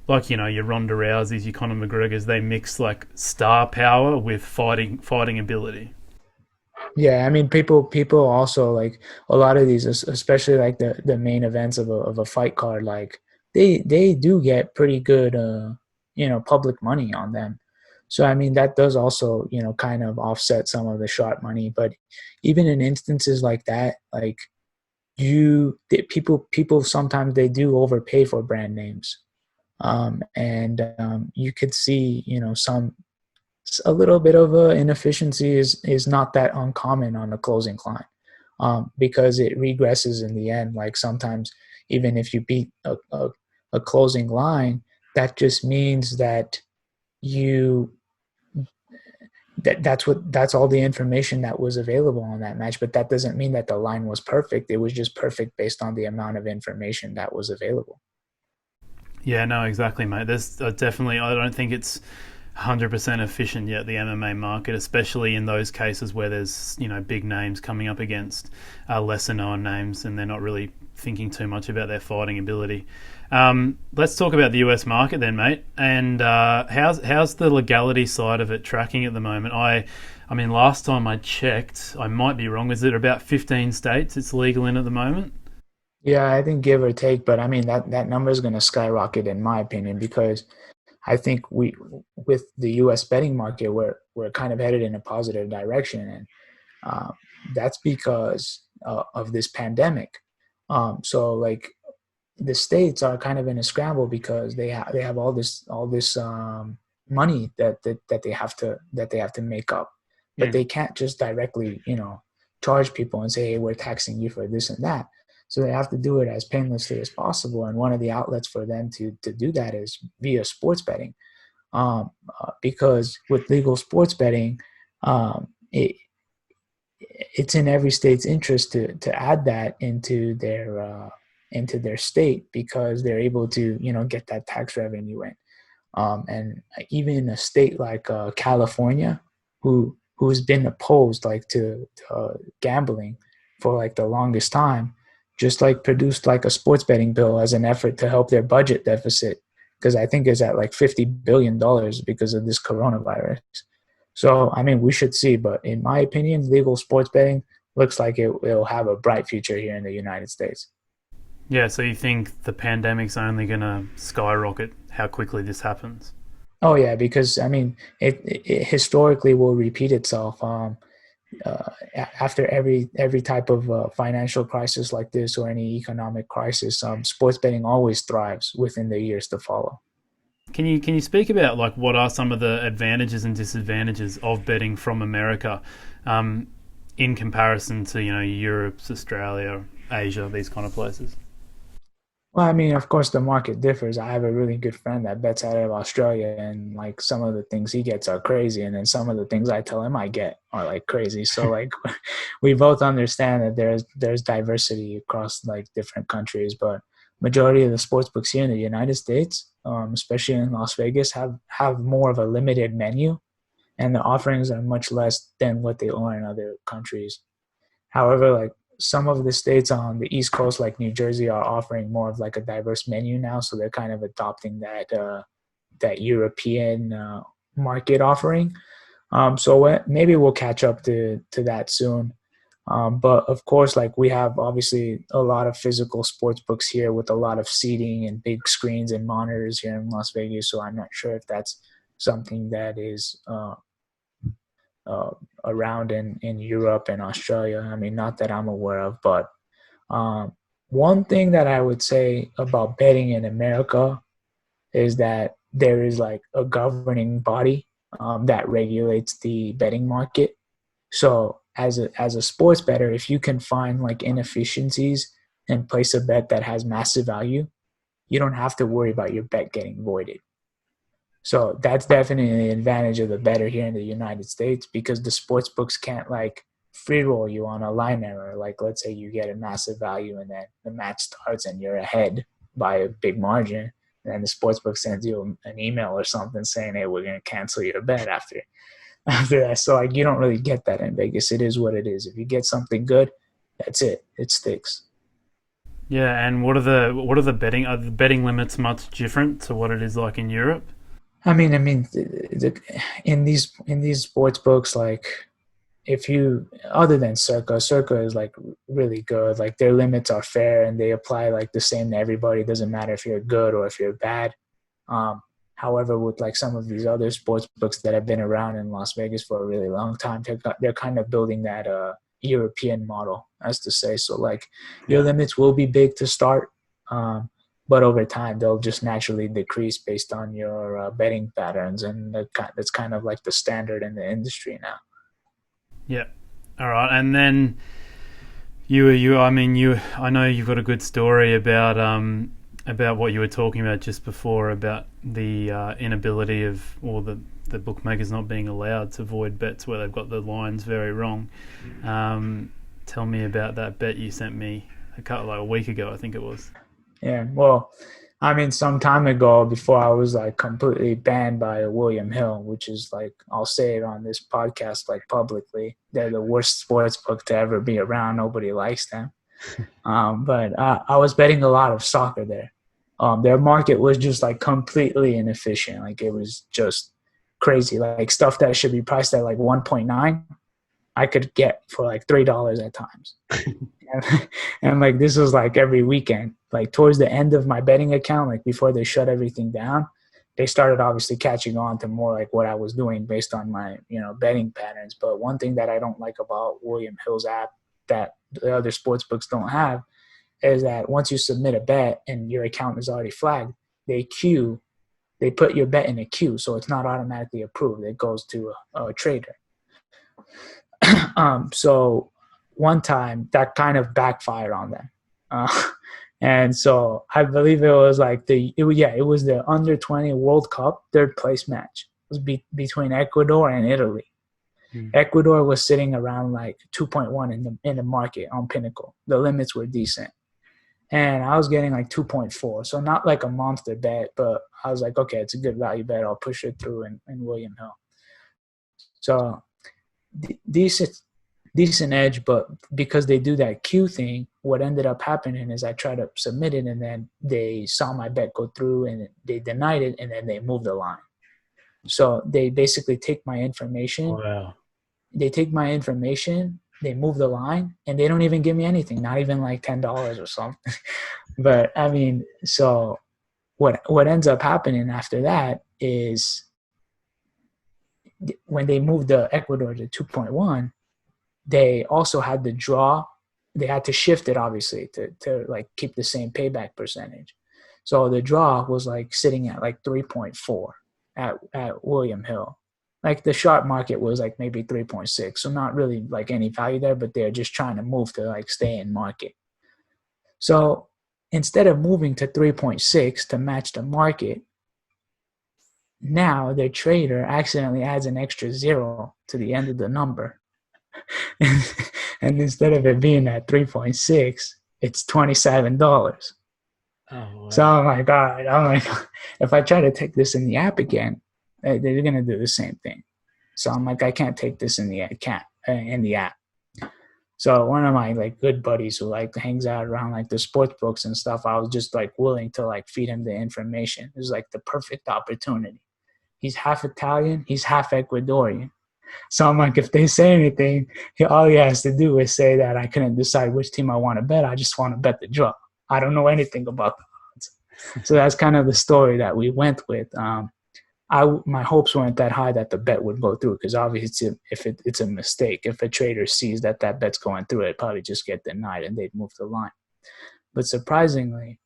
[SPEAKER 3] like, your Ronda Rouseys, your Conor McGregors, they mix like star power with fighting ability.
[SPEAKER 4] Yeah, I mean, people also, like, a lot of these, especially like the main events of a fight card, like they do get pretty good public money on them. So I mean, that does also kind of offset some of the sharp money. But even in instances like that, like people sometimes they do overpay for brand names, and you could see a little bit of a inefficiency is not that uncommon on the closing climb, because it regresses in the end. Like sometimes even if you beat a closing line, that just means that that's all the information that was available on that match. But that doesn't mean that the line was perfect. It was just perfect based on the amount of information that was available.
[SPEAKER 3] Yeah, no, exactly, mate. There's definitely, I don't think it's 100% efficient yet, the MMA market, especially in those cases where there's big names coming up against lesser known names and they're not really thinking too much about their fighting ability. Let's talk about the US market then, mate. And how's the legality side of it tracking at the moment? I mean, last time I checked, I might be wrong, is it about 15 states it's legal in at the moment?
[SPEAKER 4] Yeah, I think give or take, but I mean that number is going to skyrocket in my opinion, because I think with the U.S. betting market, we're kind of headed in a positive direction, and that's because of this pandemic. So like the states are kind of in a scramble because they have all this money that they have to make up, but they can't just directly charge people and say, hey, we're taxing you for this and that. So they have to do it as painlessly as possible. And one of the outlets for them to do that is via sports betting. Because with legal sports betting, it's in every state's interest to add that into their state, because they're able to, get that tax revenue in. And even in a state like California, who's been opposed like to gambling for like the longest time, just like produced like a sports betting bill as an effort to help their budget deficit, because I think it's at like $50 billion because of this coronavirus. So, I mean, we should see, but in my opinion, legal sports betting looks like it'll have a bright future here in the United States.
[SPEAKER 3] Yeah, so you think the pandemic's only going to skyrocket how quickly this happens?
[SPEAKER 4] Oh yeah, because I mean, it historically will repeat itself. After every type of financial crisis like this or any economic crisis, sports betting always thrives within the years to follow.
[SPEAKER 3] Can you speak about like what are some of the advantages and disadvantages of betting from America, in comparison to Europe, Australia, Asia, these kind of places?
[SPEAKER 4] Well, I mean, of course, the market differs. I have a really good friend that bets out of Australia, and like some of the things he gets are crazy, and then some of the things I tell him I get are like crazy. So like, we both understand that there's diversity across like different countries, but majority of the sports books here in the United States, especially in Las Vegas, have more of a limited menu, and the offerings are much less than what they are in other countries. However, like some of the states on the East Coast, like New Jersey, are offering more of like a diverse menu now, so they're kind of adopting that European market offering. So maybe we'll catch up to that soon. But of course, like we have obviously a lot of physical sports books here with a lot of seating and big screens and monitors here in Las Vegas. So I'm not sure if that's something that is around in Europe and Australia. I mean, not that I'm aware of, but one thing that I would say about betting in America is that there is like a governing body that regulates the betting market. So as a sports bettor, if you can find like inefficiencies and place a bet that has massive value, you don't have to worry about your bet getting voided. So that's definitely an advantage of the bettor here in the United States, because the sports books can't like free roll you on a line error. Like let's say you get a massive value and then the match starts and you're ahead by a big margin, and then the sports book sends you an email or something saying, hey, we're going to cancel your bet after that. So like you don't really get that in Vegas. It is what it is. If you get something good, that's it. It sticks.
[SPEAKER 3] Yeah, and what are the betting? Are the betting limits much different to what it is like in Europe?
[SPEAKER 4] I mean, in these sports books, like if you, other than Circa is like really good. Like their limits are fair and they apply like the same to everybody. It doesn't matter if you're good or if you're bad. However, with like some of these other sports books that have been around in Las Vegas for a really long time, they're kind of building that European model, as to say. So like your limits will be big to start. But over time, they'll just naturally decrease based on your betting patterns, and that's kind of like the standard in the industry now.
[SPEAKER 3] Yeah. All right. And then I know you've got a good story about what you were talking about just before, about the inability of, or the bookmakers not being allowed to void bets where they've got the lines very wrong. Tell me about that bet you sent me a week ago, I think it was.
[SPEAKER 4] Yeah, well, I mean, some time ago, before I was like completely banned by William Hill, which is like, I'll say it on this podcast like publicly, they're the worst sports book to ever be around. Nobody likes them. But I was betting a lot of soccer there. Their market was just like completely inefficient. Like it was just crazy. Like stuff that should be priced at like 1.9, I could get for like $3 at times. and like this was like every weekend. Like towards the end of my betting account, like before they shut everything down, they started obviously catching on to more like what I was doing based on my, betting patterns. But one thing that I don't like about William Hill's app that the other sports books don't have is that once you submit a bet and your account is already flagged, they put your bet in a queue, so it's not automatically approved. It goes to a trader. So one time that kind of backfired on them. And so I believe it was like it was the under 20 World Cup third place match. It was between Ecuador and Italy. Ecuador was sitting around like 2.1 in the market on Pinnacle. The limits were decent. And I was getting like 2.4. So not like a monster bet, but I was like, okay, it's a good value bet. I'll push it through in William Hill. So decent edge, but because they do that Q thing, what ended up happening is I tried to submit it, and then they saw my bet go through, and they denied it, and then they moved the line. So they basically take my information.
[SPEAKER 3] Wow.
[SPEAKER 4] They take my information, they move the line, and they don't even give me anything, not even like $10 or something. But I mean, so what ends up happening after that is when they moved the Ecuador to 2.1, they also had the draw. They had to shift it, obviously, to like keep the same payback percentage. So the draw was like sitting at like 3.4 at William Hill. Like the sharp market was like maybe 3.6. So not really like any value there, but they're just trying to move to like stay in market. So instead of moving to 3.6 to match the market, now their trader accidentally adds an extra 0 to the end of the number. And instead of it being at 3.6, it's $27.
[SPEAKER 3] Oh, wow.
[SPEAKER 4] So I'm like, all right, if I try to take this in the app again, they're going to do the same thing. So I'm like, I can't take this in the app. So one of my like good buddies who like hangs out around like the sports books and stuff, I was just like willing to like feed him the information. It was like the perfect opportunity. He's half Italian, he's half Ecuadorian. So I'm like, if they say anything, all he has to do is say that I couldn't decide which team I want to bet. I just want to bet the draw. I don't know anything about the odds. So that's kind of the story that we went with. My hopes weren't that high that the bet would go through, because obviously if it's a mistake, if a trader sees that bet's going through, it'd probably just get denied and they'd move the line. But surprisingly,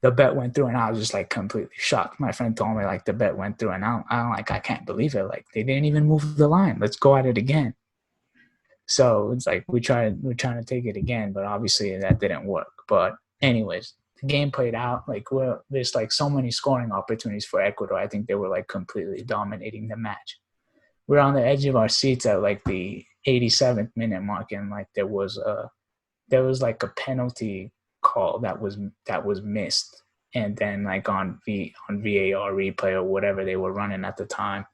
[SPEAKER 4] the bet went through, and I was just like completely shocked. My friend told me like the bet went through, and I'm like, I can't believe it. Like they didn't even move the line. Let's go at it again. So it's like we're trying to take it again, but obviously that didn't work. But anyways, the game played out. Like there's like so many scoring opportunities for Ecuador. I think they were like completely dominating the match. We're on the edge of our seats at like the 87th minute mark, and like there was like a penalty call that was missed, and then like on VAR replay or whatever they were running at the time,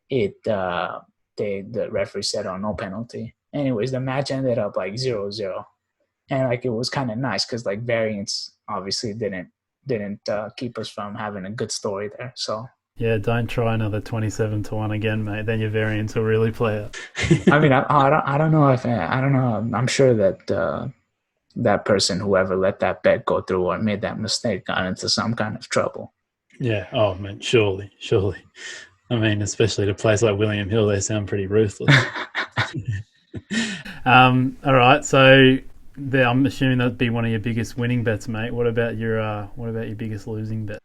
[SPEAKER 4] the referee said, oh, no penalty. Anyways, the match ended up like 0-0, and like it was kind of nice because like variance obviously didn't keep us from having a good story there. So
[SPEAKER 3] yeah, don't try another 27-1 again, mate. Then your variance will really play out.
[SPEAKER 4] I mean, I don't know. I'm sure that that person, whoever let that bet go through or made that mistake, got into some kind of trouble.
[SPEAKER 3] Yeah. Oh, man, surely. I mean, especially at a place like William Hill, they sound pretty ruthless. All right. So I'm assuming that'd be one of your biggest winning bets, mate. What about your biggest losing bet?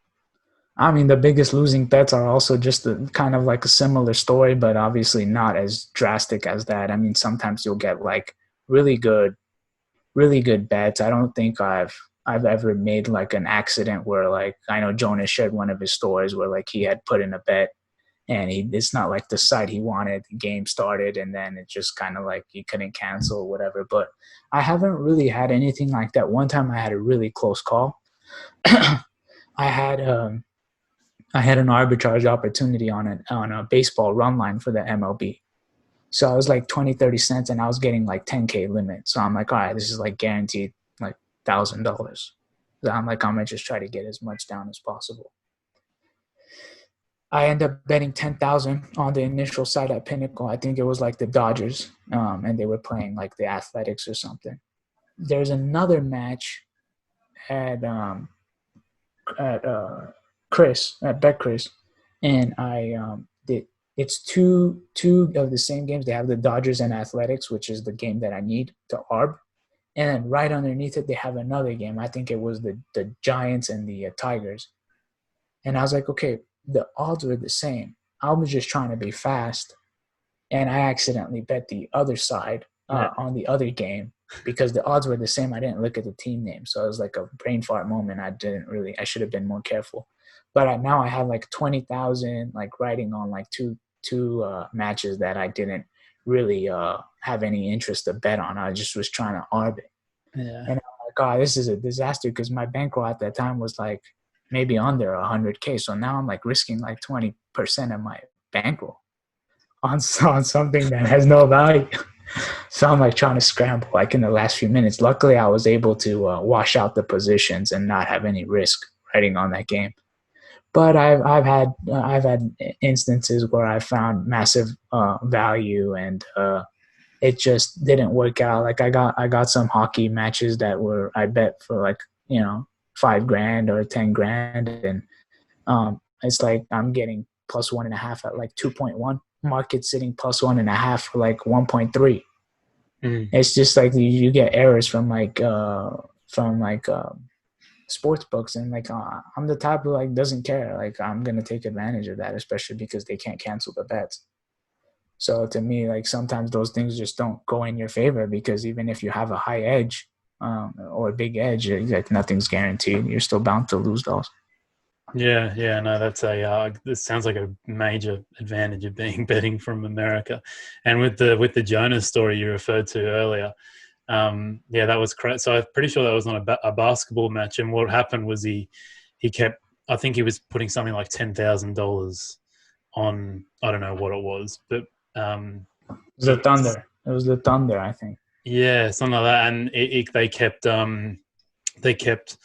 [SPEAKER 4] I mean, the biggest losing bets are also just kind of like a similar story, but obviously not as drastic as that. I mean, sometimes you'll get like really good bets. I don't think I've ever made like an accident where like, I know Jonas shared one of his stories where like he had put in a bet and it's not like the site he wanted. The game started and then it just kind of like he couldn't cancel or whatever. But I haven't really had anything like that. One time I had a really close call. I had an arbitrage opportunity on a baseball run line for the MLB. So I was like 20-30 cents and I was getting like 10K limit. So I'm like, all right, this is like guaranteed like $1,000. So I'm like, I'm going to just try to get as much down as possible. I end up betting 10,000 on the initial side at Pinnacle. I think it was like the Dodgers, and they were playing like the Athletics or something. There's another match at Chris, at Bet Chris, and it's two of the same games. They have the Dodgers and Athletics, which is the game that I need to arb. And then right underneath it, they have another game. I think it was the Giants and the Tigers. And I was like, okay, the odds were the same. I was just trying to be fast, and I accidentally bet the other side on the other game because the odds were the same. I didn't look at the team name, so it was like a brain fart moment. I should have been more careful. But now I have like 20,000 like riding on like two matches that I didn't really have any interest to bet on. I just was trying to arb it.
[SPEAKER 3] Yeah.
[SPEAKER 4] And I'm like, God, this is a disaster because my bankroll at that time was like maybe under 100K. So now I'm like risking like 20% of my bankroll on something that has no value. So I'm like trying to scramble like in the last few minutes. Luckily, I was able to wash out the positions and not have any risk riding on that game. But I've had instances where I found massive value and it just didn't work out. Like I got some hockey matches that were I bet for like $5,000 or $10,000, and it's like I'm getting plus 1.5 at like 2.1. Market sitting plus 1.5 for like 1.3. It's just like you get errors from sports books, and like I'm the type who like doesn't care. Like I'm gonna take advantage of that, especially because they can't cancel the bets. So to me, like sometimes those things just don't go in your favor, because even if you have a high edge or a big edge, like nothing's guaranteed. You're still bound to lose those.
[SPEAKER 3] Yeah, no, that's this sounds like a major advantage of betting from America. And with the Jonas story you referred to earlier, that was crazy. So I'm pretty sure that was on a basketball match, and what happened was he kept, I think he was putting something like $10,000 on, I don't know what it was, but
[SPEAKER 4] it was the Thunder. It was the Thunder, I think.
[SPEAKER 3] Yeah, something like that, and they kept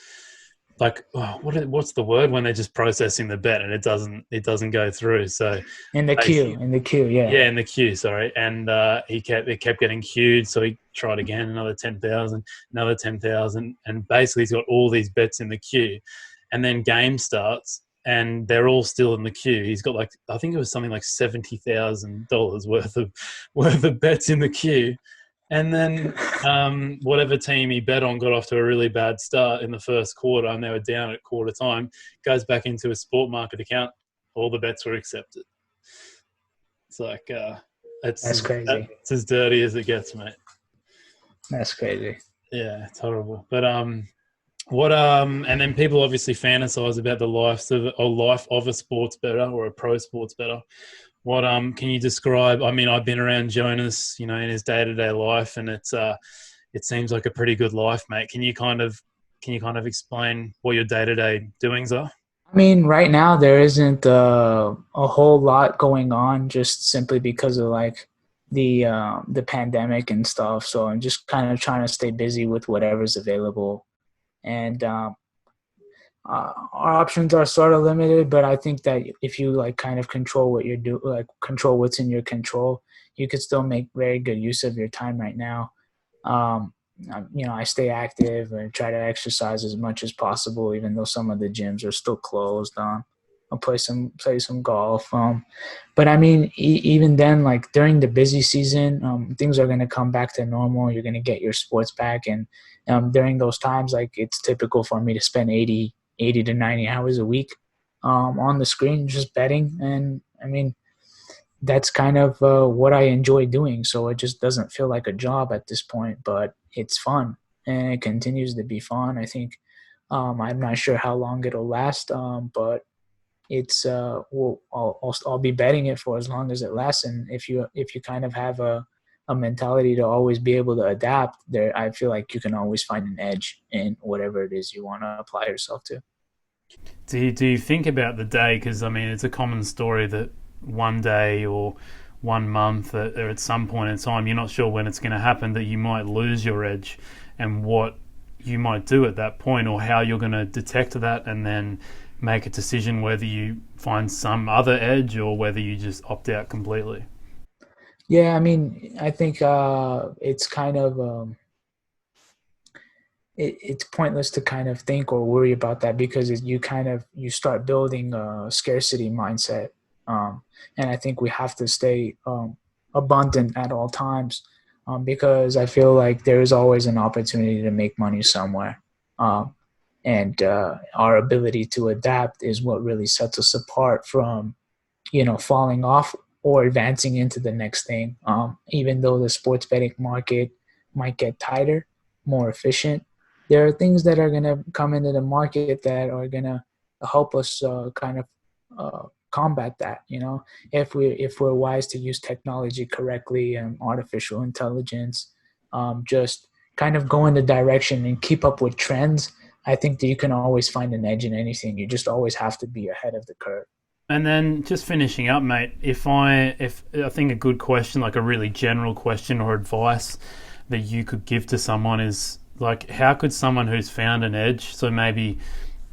[SPEAKER 3] like, what's the word when they're just processing the bet and it doesn't go through. So
[SPEAKER 4] in the queue, yeah,
[SPEAKER 3] in the queue, sorry. And it kept getting queued, so he tried again, another 10,000, and basically he's got all these bets in the queue, and then game starts and they're all still in the queue. He's got like, I think it was something like $70,000 worth of bets in the queue. And then whatever team he bet on got off to a really bad start in the first quarter, and they were down at quarter time. Goes back into his sport market account. All the bets were accepted. It's like
[SPEAKER 4] that's crazy.
[SPEAKER 3] It's as dirty as it gets, mate.
[SPEAKER 4] That's crazy.
[SPEAKER 3] Yeah, it's horrible. But and then people obviously fantasize about the life of a sports bettor or a pro sports bettor. What can you describe? I mean, I've been around Jonas, in his day-to-day life, and it seems like a pretty good life, mate. Can you kind of explain what your day-to-day doings are?
[SPEAKER 4] I mean, right now there isn't a whole lot going on, just simply because of like the pandemic and stuff. So I'm just kind of trying to stay busy with whatever's available, and our options are sort of limited, but I think that if you like kind of control what you're doing, like control what's in your control, you could still make very good use of your time right now. I stay active and try to exercise as much as possible, even though some of the gyms are still closed. I'll play some golf. But I mean, even then, like during the busy season, things are going to come back to normal. You're going to get your sports back. And during those times, like it's typical for me to spend 80 to 90 hours a week on the screen, just betting. And I mean, that's kind of what I enjoy doing. So it just doesn't feel like a job at this point, but it's fun and it continues to be fun. I think I'm not sure how long it'll last, but it's I'll be betting it for as long as it lasts. And if you kind of have a mentality to always be able to adapt there, I feel like you can always find an edge in whatever it is you want to apply yourself to.
[SPEAKER 3] Do you think about the day? Because I mean, it's a common story that one day or 1 month or at some point in time, you're not sure when it's going to happen, that you might lose your edge, and what you might do at that point, or how you're going to detect that and then make a decision whether you find some other edge or whether you just opt out completely.
[SPEAKER 4] Yeah, I mean, I think it's kind of it's pointless to kind of think or worry about that, because you start building a scarcity mindset, and I think we have to stay abundant at all times, because I feel like there is always an opportunity to make money somewhere, and our ability to adapt is what really sets us apart from falling off or advancing into the next thing. Even though the sports betting market might get tighter, more efficient, there are things that are going to come into the market that are going to help us kind of combat that. If we're wise to use technology correctly and artificial intelligence, just kind of go in the direction and keep up with trends, I think that you can always find an edge in anything. You just always have to be ahead of the curve.
[SPEAKER 3] And then just finishing up, mate, if I think a good question, like a really general question or advice that you could give to someone is like, how could someone who's found an edge, so maybe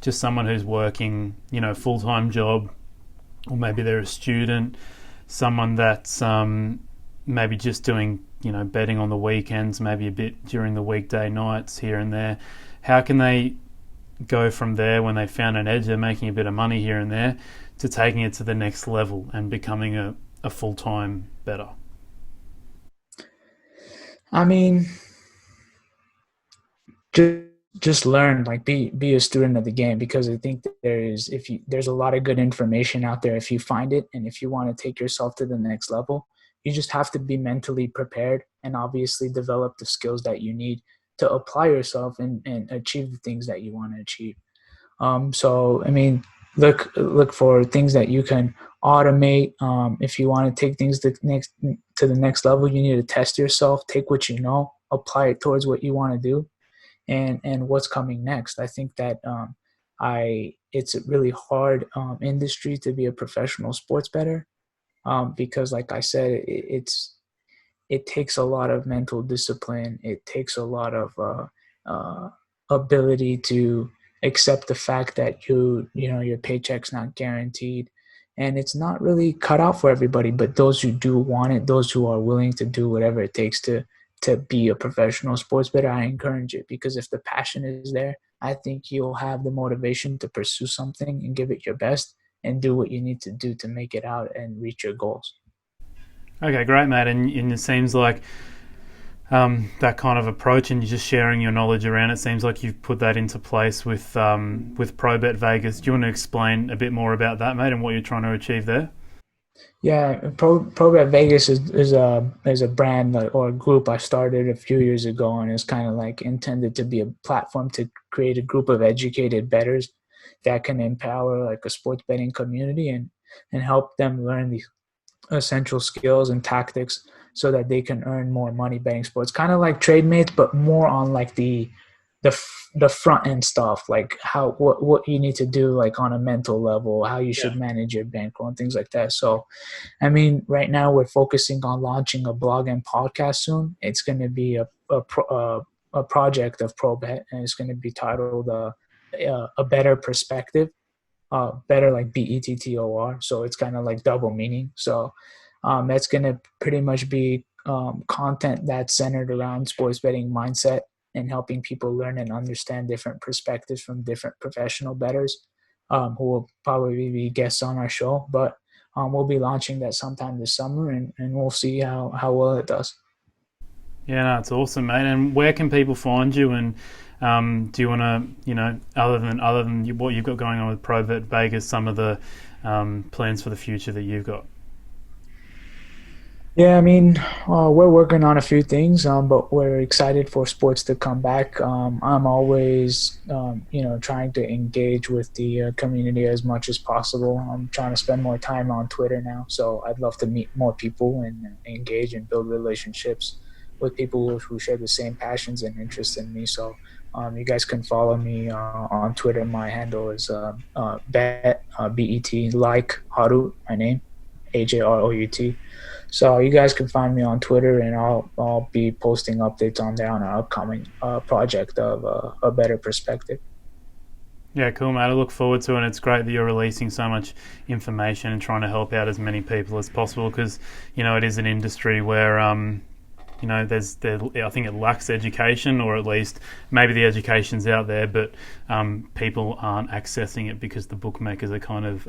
[SPEAKER 3] just someone who's working, full-time job, or maybe they're a student, someone that's maybe just doing, betting on the weekends, maybe a bit during the weekday nights here and there, how can they go from there when they found an edge, they're making a bit of money here and there, to taking it to the next level and becoming a full-time bettor?
[SPEAKER 4] I mean, just learn, like be a student of the game, because I think that there's a lot of good information out there if you find it, and if you want to take yourself to the next level, you just have to be mentally prepared and obviously develop the skills that you need to apply yourself and achieve the things that you want to achieve. So I mean, look for things that you can automate. If you want to take things to the next level, you need to test yourself, take what you know, apply it towards what you want to do, and what's coming next. I think that it's a really hard industry to be a professional sports bettor, because, like I said, it takes a lot of mental discipline. It takes a lot of ability to accept the fact that your paycheck's not guaranteed, and it's not really cut out for everybody. But those who do want it, those who are willing to do whatever it takes to be a professional sports bettor, I encourage it, because if the passion is there, I think you'll have the motivation to pursue something and give it your best and do what you need to do to make it out and reach your goals.
[SPEAKER 3] Okay, great, mate. And it seems like that kind of approach, and you're just sharing your knowledge around it, seems like you've put that into place with Probet Vegas. Do you want to explain a bit more about that, mate, and what you're trying to achieve there?
[SPEAKER 4] Yeah, Probet Vegas is a brand or a group I started a few years ago, and it's kind of like intended to be a platform to create a group of educated bettors that can empower like a sports betting community and help them learn the essential skills and tactics so that they can earn more money betting sports. Kind of like Trademate, but more on like the front end stuff, like what you need to do, like on a mental level, how you should manage your bankroll and things like that. So, I mean, right now we're focusing on launching a blog and podcast soon. It's going to be a project of Probet, and it's going to be titled a Better Perspective. Better, like Bettor, so it's kind of like double meaning. So that's going to pretty much be content that's centered around sports betting mindset and helping people learn and understand different perspectives from different professional bettors, who will probably be guests on our show. But we'll be launching that sometime this summer, and we'll see how well it does.
[SPEAKER 3] Yeah, no, it's awesome, mate. And where can people find you? And do you want to, other than what you've got going on with Probet Vegas, some of the plans for the future that you've got?
[SPEAKER 4] Yeah, I mean, we're working on a few things, but we're excited for sports to come back. I'm always, trying to engage with the community as much as possible. I'm trying to spend more time on Twitter now, so I'd love to meet more people and engage and build relationships with people who share the same passions and interests in me. So you guys can follow me on Twitter. My handle is bet, B-E-T, like Harout, my name, Harout. So you guys can find me on Twitter, and I'll be posting updates on there on our upcoming project of a better perspective.
[SPEAKER 3] Yeah, cool, mate. I look forward to it, and it's great that you're releasing so much information and trying to help out as many people as possible, because, it is an industry where, I think it lacks education, or at least maybe the education's out there, but people aren't accessing it because the bookmakers are kind of,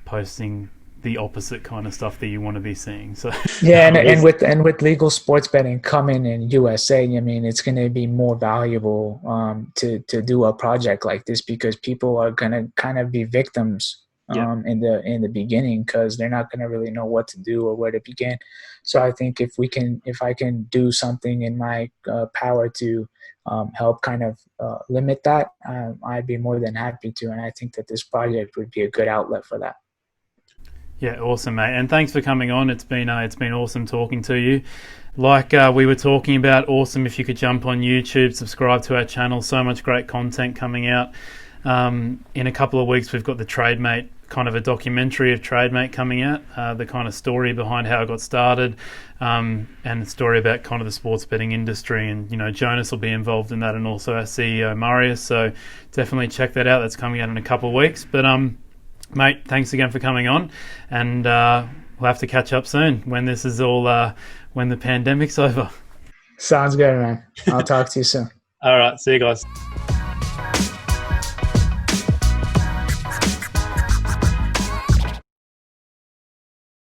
[SPEAKER 3] posting the opposite kind of stuff that you want to be seeing. So
[SPEAKER 4] yeah, and with legal sports betting coming in USA, I mean, it's going to be more valuable to do a project like this, because people are going to kind of be victims in the beginning, because they're not going to really know what to do or where to begin. So I think if I can do something in my power to help kind of limit that, I'd be more than happy to. And I think that this project would be a good outlet for that.
[SPEAKER 3] Yeah, awesome, mate. And thanks for coming on. It's been awesome talking to you. Like we were talking about, awesome if you could jump on YouTube, subscribe to our channel. So much great content coming out. In a couple of weeks, we've got the Trademate, kind of a documentary of Trademate coming out, the kind of story behind how it got started, and the story about kind of the sports betting industry. And, you know, Jonas will be involved in that, and also our CEO, Marius. So definitely check that out. That's coming out in a couple of weeks. But, mate, thanks again for coming on. And we'll have to catch up soon when this is all, when the pandemic's over.
[SPEAKER 4] Sounds good, man. I'll talk to you soon.
[SPEAKER 3] All right. See you guys.